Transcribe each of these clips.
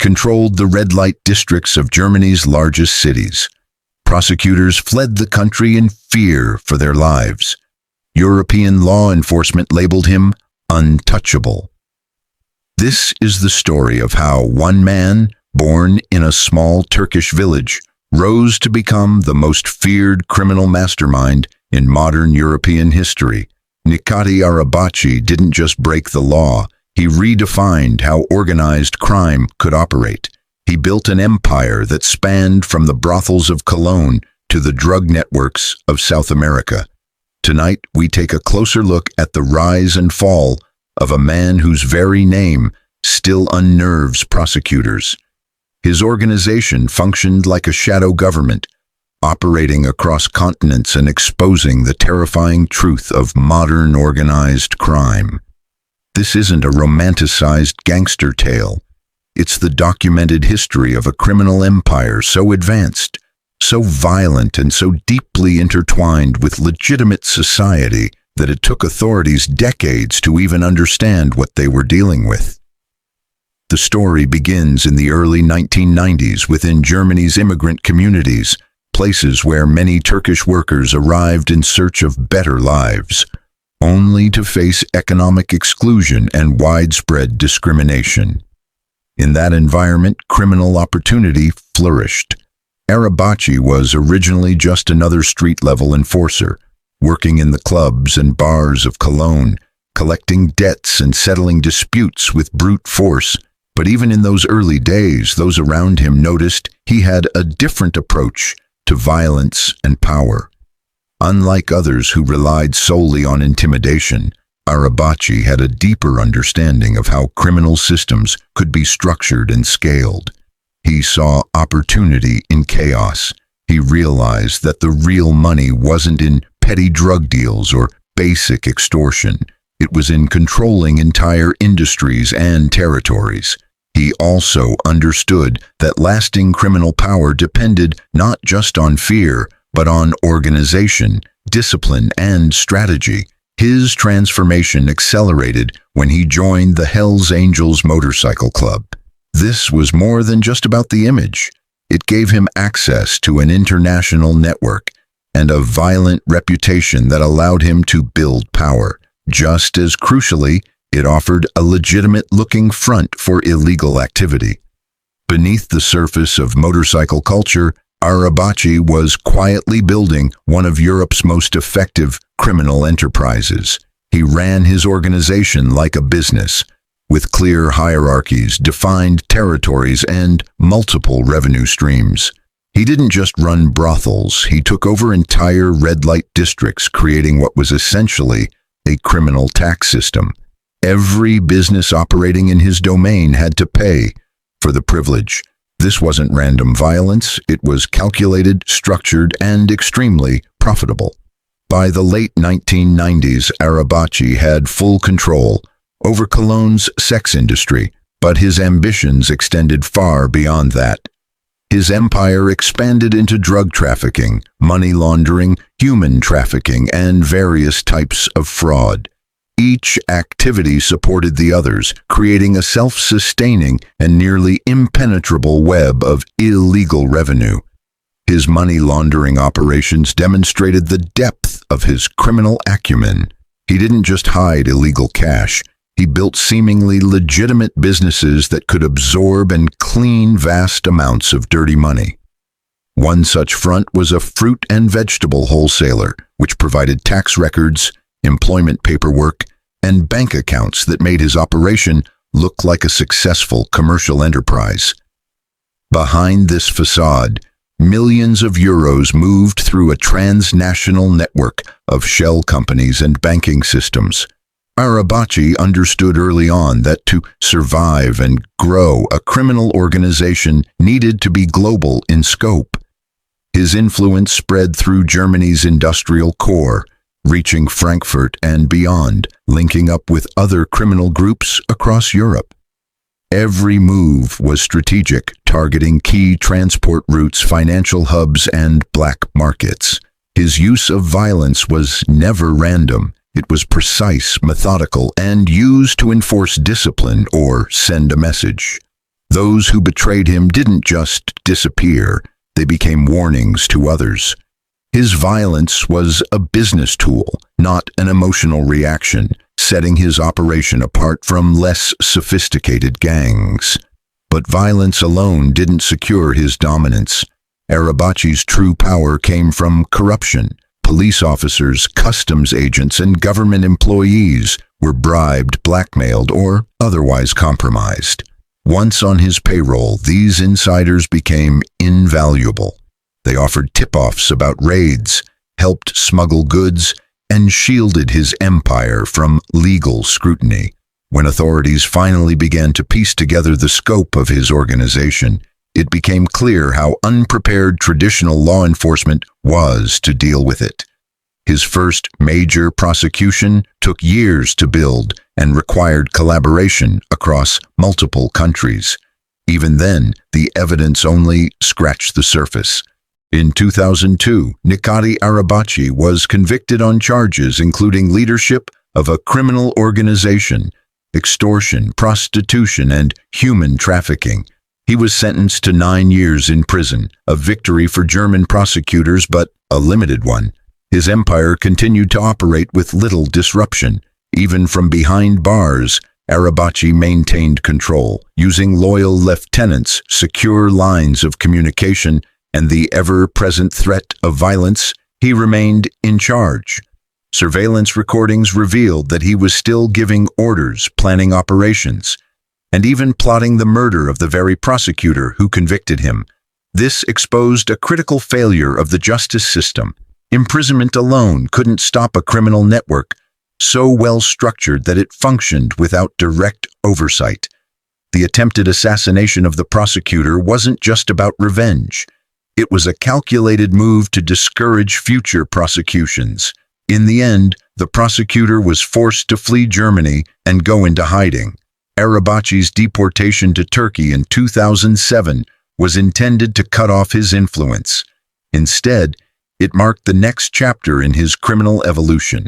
controlled the red light districts of Germany's largest cities. Prosecutors fled the country in fear for their lives. European law enforcement labeled him untouchable. This is the story of how one man, born in a small Turkish village, rose to become the most feared criminal mastermind in modern European history. Necati Arabaci didn't just break the law, he redefined how organized crime could operate. He built an empire that spanned from the brothels of Cologne to the drug networks of South America. Tonight, we take a closer look at the rise and fall of a man whose very name still unnerves prosecutors. His organization functioned like a shadow government, operating across continents and exposing the terrifying truth of modern organized crime. This isn't a romanticized gangster tale. It's the documented history of a criminal empire so advanced, so violent, and so deeply intertwined with legitimate society that it took authorities decades to even understand what they were dealing with. The story begins in the early 1990s within Germany's immigrant communities, places where many Turkish workers arrived in search of better lives, only to face economic exclusion and widespread discrimination. In that environment, criminal opportunity flourished. Arabaci was originally just another street-level enforcer, working in the clubs and bars of Cologne, collecting debts and settling disputes with brute force. But even in those early days, those around him noticed he had a different approach to violence and power. Unlike others who relied solely on intimidation, Arabaci had a deeper understanding of how criminal systems could be structured and scaled. He saw opportunity in chaos. He realized that the real money wasn't in petty drug deals or basic extortion. It was in controlling entire industries and territories. He also understood that lasting criminal power depended not just on fear, but on organization, discipline, and strategy. His transformation accelerated when he joined the Hells Angels Motorcycle Club. This was more than just about the image. It gave him access to an international network and a violent reputation that allowed him to build power. Just as crucially, it offered a legitimate-looking front for illegal activity. Beneath the surface of motorcycle culture, Arabaci was quietly building one of Europe's most effective criminal enterprises. He ran his organization like a business, with clear hierarchies, defined territories, and multiple revenue streams. He didn't just run brothels, he took over entire red light districts, creating what was essentially a criminal tax system. Every business operating in his domain had to pay for the privilege. This wasn't random violence, it was calculated, structured, and extremely profitable. By the late 1990s, Arabaci had full control over Cologne's sex industry, but his ambitions extended far beyond that. His empire expanded into drug trafficking, money laundering, human trafficking, and various types of fraud. Each activity supported the others, creating a self-sustaining and nearly impenetrable web of illegal revenue. His money laundering operations demonstrated the depth of his criminal acumen. He didn't just hide illegal cash. He built seemingly legitimate businesses that could absorb and clean vast amounts of dirty money. One such front was a fruit and vegetable wholesaler, which provided tax records, employment paperwork, and bank accounts that made his operation look like a successful commercial enterprise. Behind this facade, millions of euros moved through a transnational network of shell companies and banking systems. Arabaci understood early on that to survive and grow, a criminal organization needed to be global in scope. His influence spread through Germany's industrial core, reaching Frankfurt and beyond, linking up with other criminal groups across Europe. Every move was strategic, targeting key transport routes, financial hubs, and black markets. His use of violence was never random. It was precise, methodical, and used to enforce discipline or send a message. Those who betrayed him didn't just disappear, they became warnings to others. His violence was a business tool, not an emotional reaction, setting his operation apart from less sophisticated gangs. But violence alone didn't secure his dominance. Arabaci's true power came from corruption. Police officers, customs agents, and government employees were bribed, blackmailed, or otherwise compromised. Once on his payroll, these insiders became invaluable. They offered tip-offs about raids, helped smuggle goods, and shielded his empire from legal scrutiny. When authorities finally began to piece together the scope of his organization, it became clear how unprepared traditional law enforcement was to deal with it. His first major prosecution took years to build and required collaboration across multiple countries. Even then, the evidence only scratched the surface. In 2002, Necati Arabaci was convicted on charges including leadership of a criminal organization, extortion, prostitution, and human trafficking. He was sentenced to 9 years in prison, a victory for German prosecutors, but a limited one. His empire continued to operate with little disruption. Even from behind bars, Arabaci maintained control, using loyal lieutenants, secure lines of communication, and the ever-present threat of violence. He remained in charge. Surveillance recordings revealed that he was still giving orders, planning operations, and even plotting the murder of the very prosecutor who convicted him. This exposed a critical failure of the justice system. Imprisonment alone couldn't stop a criminal network so well structured that it functioned without direct oversight. The attempted assassination of the prosecutor wasn't just about revenge. It was a calculated move to discourage future prosecutions. In the end, the prosecutor was forced to flee Germany and go into hiding. Arabaci's deportation to Turkey in 2007 was intended to cut off his influence. Instead, it marked the next chapter in his criminal evolution.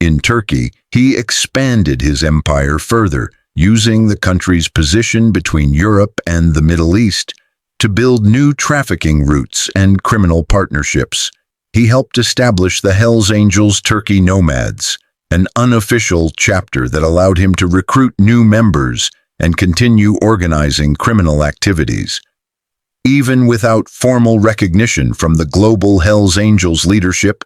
In Turkey, he expanded his empire further, using the country's position between Europe and the Middle East to build new trafficking routes and criminal partnerships. He helped establish the Hells Angels Turkey Nomads, an unofficial chapter that allowed him to recruit new members and continue organizing criminal activities. Even without formal recognition from the global Hells Angels leadership,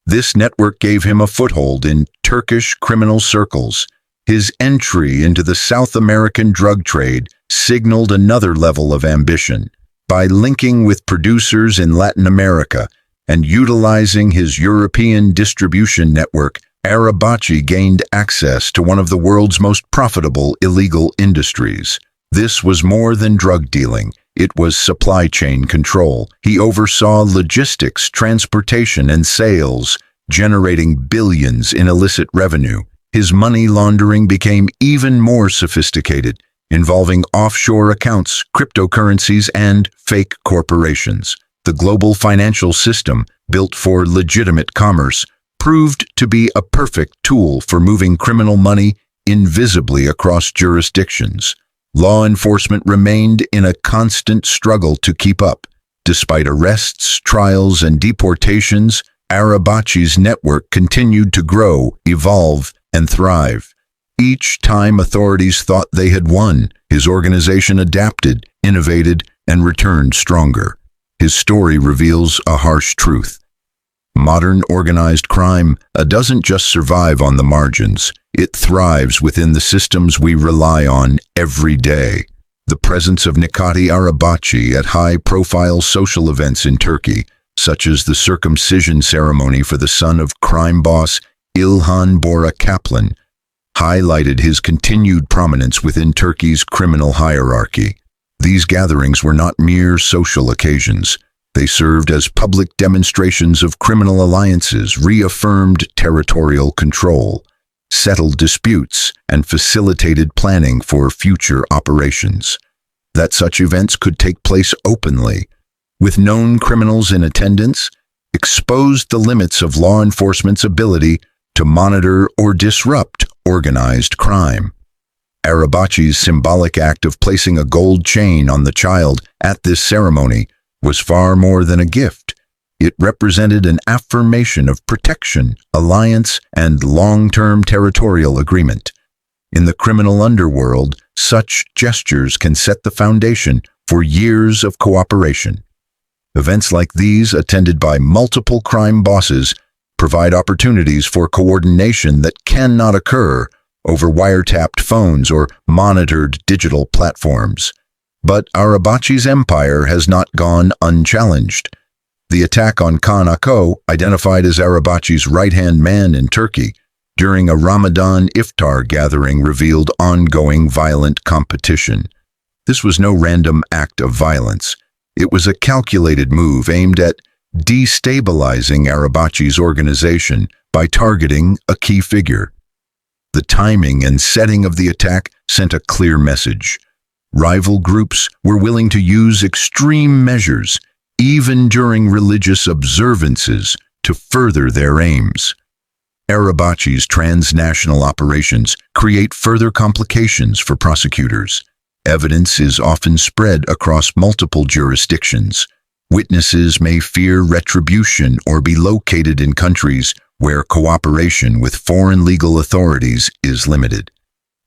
this network gave him a foothold in Turkish criminal circles. His entry into the South American drug trade signaled another level of ambition. By linking with producers in Latin America and utilizing his European distribution network, Arabaci gained access to one of the world's most profitable illegal industries. This was more than drug dealing. It was supply chain control. He oversaw logistics, transportation, and sales, generating billions in illicit revenue. His money laundering became even more sophisticated, involving offshore accounts, cryptocurrencies, and fake corporations. The global financial system, built for legitimate commerce, proved to be a perfect tool for moving criminal money invisibly across jurisdictions. Law enforcement remained in a constant struggle to keep up. Despite arrests, trials, and deportations, Arabaci's network continued to grow, evolve, and thrive. Each time authorities thought they had won, his organization adapted, innovated, and returned stronger. His story reveals a harsh truth. Modern organized crime doesn't just survive on the margins. It thrives within the systems we rely on every day. The presence of Necati Arabaci at high-profile social events in Turkey, such as the circumcision ceremony for the son of crime boss İlhan Bora Kaplan, highlighted his continued prominence within Turkey's criminal hierarchy. These gatherings were not mere social occasions. They served as public demonstrations of criminal alliances, reaffirmed territorial control, settled disputes, and facilitated planning for future operations. That such events could take place openly, with known criminals in attendance, exposed the limits of law enforcement's ability to monitor or disrupt organized crime. Arabaci's symbolic act of placing a gold chain on the child at this ceremony was far more than a gift. It represented an affirmation of protection, alliance, and long-term territorial agreement. In the criminal underworld, such gestures can set the foundation for years of cooperation. Events like these, attended by multiple crime bosses, provide opportunities for coordination that cannot occur over wiretapped phones or monitored digital platforms. But Arabaci's empire has not gone unchallenged. The attack on Khan Ako, identified as Arabaci's right-hand man in Turkey, during a Ramadan iftar gathering revealed ongoing violent competition. This was no random act of violence. It was a calculated move aimed at destabilizing Arabaci's organization by targeting a key figure. The timing and setting of the attack sent a clear message. Rival groups were willing to use extreme measures, even during religious observances, to further their aims. Arabaci's transnational operations create further complications for prosecutors. Evidence is often spread across multiple jurisdictions. Witnesses may fear retribution or be located in countries where cooperation with foreign legal authorities is limited.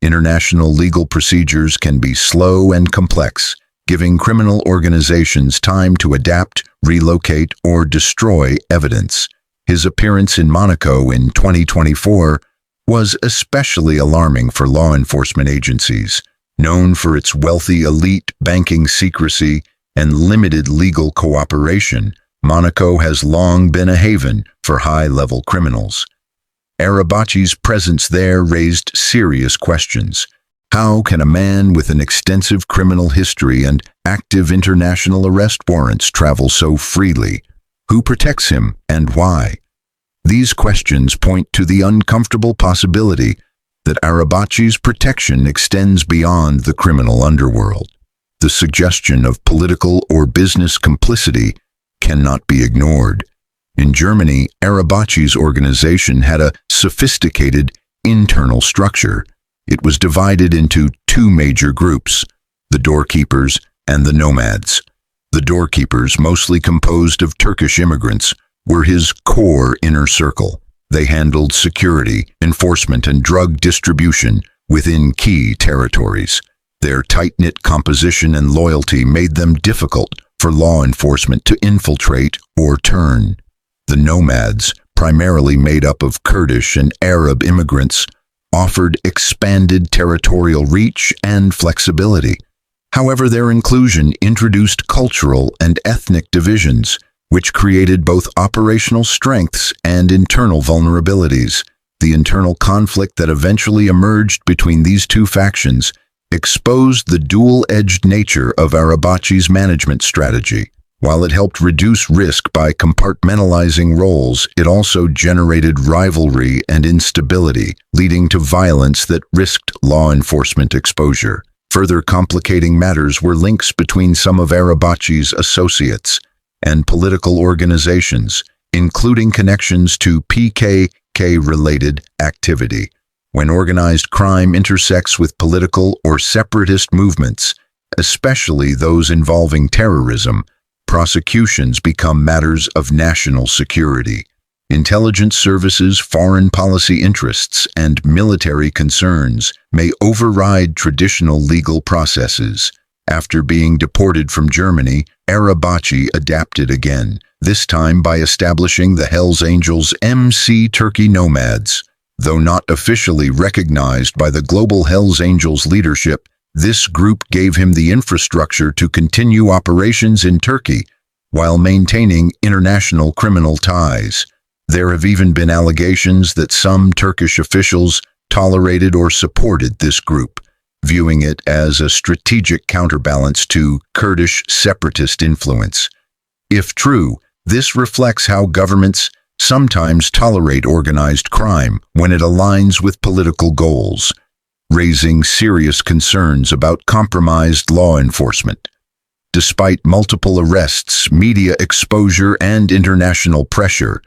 International legal procedures can be slow and complex, giving criminal organizations time to adapt, relocate, or destroy evidence. His appearance in Monaco in 2024 was especially alarming for law enforcement agencies. Known for its wealthy elite, banking secrecy, and limited legal cooperation, Monaco has long been a haven for high-level criminals. Arabaci's presence there raised serious questions. How can a man with an extensive criminal history and active international arrest warrants travel so freely? Who protects him and why? These questions point to the uncomfortable possibility that Arabaci's protection extends beyond the criminal underworld. The suggestion of political or business complicity cannot be ignored. In Germany, Arabaci's organization had a sophisticated internal structure. It was divided into two major groups, the doorkeepers and the nomads. The doorkeepers, mostly composed of Turkish immigrants, were his core inner circle. They handled security, enforcement, and drug distribution within key territories. Their tight-knit composition and loyalty made them difficult for law enforcement to infiltrate or turn. The nomads, primarily made up of Kurdish and Arab immigrants, offered expanded territorial reach and flexibility. However, their inclusion introduced cultural and ethnic divisions, which created both operational strengths and internal vulnerabilities. The internal conflict that eventually emerged between these two factions exposed the dual-edged nature of Arabaci's management strategy. While it helped reduce risk by compartmentalizing roles, it also generated rivalry and instability, leading to violence that risked law enforcement exposure. Further complicating matters were links between some of Arabaci's associates and political organizations, including connections to PKK-related activity. When organized crime intersects with political or separatist movements, especially those involving terrorism, prosecutions become matters of national security. Intelligence services, foreign policy interests, and military concerns may override traditional legal processes. After being deported from Germany, Arabaci adapted again, this time by establishing the Hells Angels MC Turkey Nomads. Though not officially recognized by the global Hells Angels leadership, this group gave him the infrastructure to continue operations in Turkey while maintaining international criminal ties. There have even been allegations that some Turkish officials tolerated or supported this group, viewing it as a strategic counterbalance to Kurdish separatist influence. If true, this reflects how governments sometimes tolerate organized crime when it aligns with political goals, raising serious concerns about compromised law enforcement. Despite multiple arrests, media exposure, and international pressure,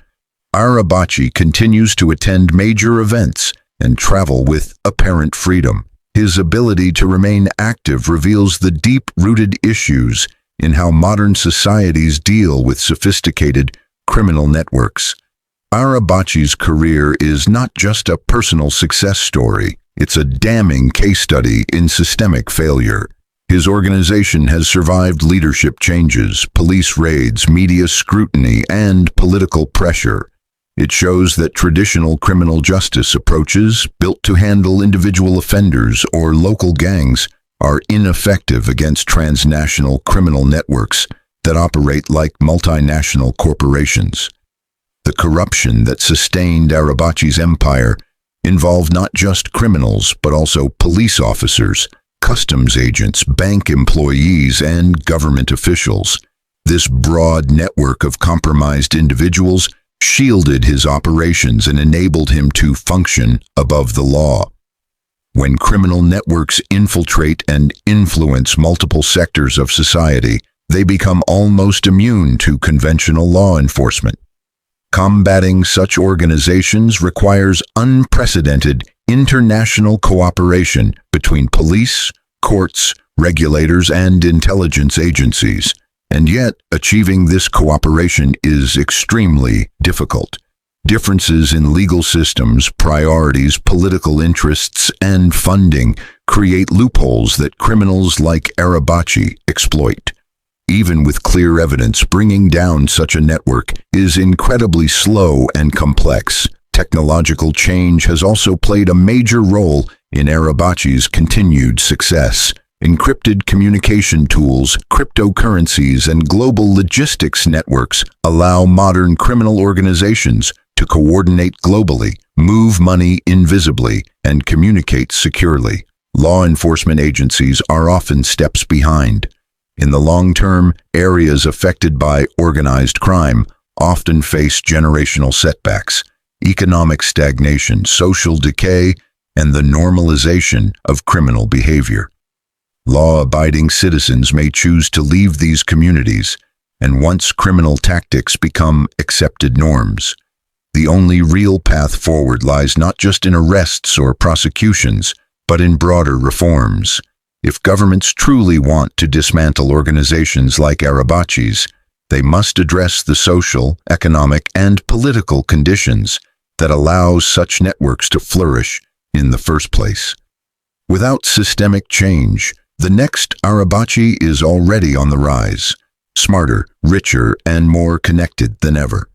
Arabaci continues to attend major events and travel with apparent freedom. His ability to remain active reveals the deep-rooted issues in how modern societies deal with sophisticated criminal networks. Arabaci's career is not just a personal success story, it's a damning case study in systemic failure. His organization has survived leadership changes, police raids, media scrutiny, and political pressure. It shows that traditional criminal justice approaches, built to handle individual offenders or local gangs, are ineffective against transnational criminal networks that operate like multinational corporations. The corruption that sustained Arabaci's empire involved not just criminals, but also police officers, customs agents, bank employees, and government officials. This broad network of compromised individuals shielded his operations and enabled him to function above the law. When criminal networks infiltrate and influence multiple sectors of society, they become almost immune to conventional law enforcement. Combating such organizations requires unprecedented international cooperation between police, courts, regulators, and intelligence agencies. And yet, achieving this cooperation is extremely difficult. Differences in legal systems, priorities, political interests, and funding create loopholes that criminals like Arabaci exploit. Even with clear evidence, bringing down such a network is incredibly slow and complex. Technological change has also played a major role in Arabaci's continued success. Encrypted communication tools, cryptocurrencies, and global logistics networks allow modern criminal organizations to coordinate globally, move money invisibly, and communicate securely. Law enforcement agencies are often steps behind. In the long term, areas affected by organized crime often face generational setbacks, economic stagnation, social decay, and the normalization of criminal behavior. Law-abiding citizens may choose to leave these communities, and once criminal tactics become accepted norms, the only real path forward lies not just in arrests or prosecutions, but in broader reforms. If governments truly want to dismantle organizations like Arabaci's, they must address the social, economic, and political conditions that allow such networks to flourish in the first place. Without systemic change, the next Arabaci is already on the rise, smarter, richer, and more connected than ever.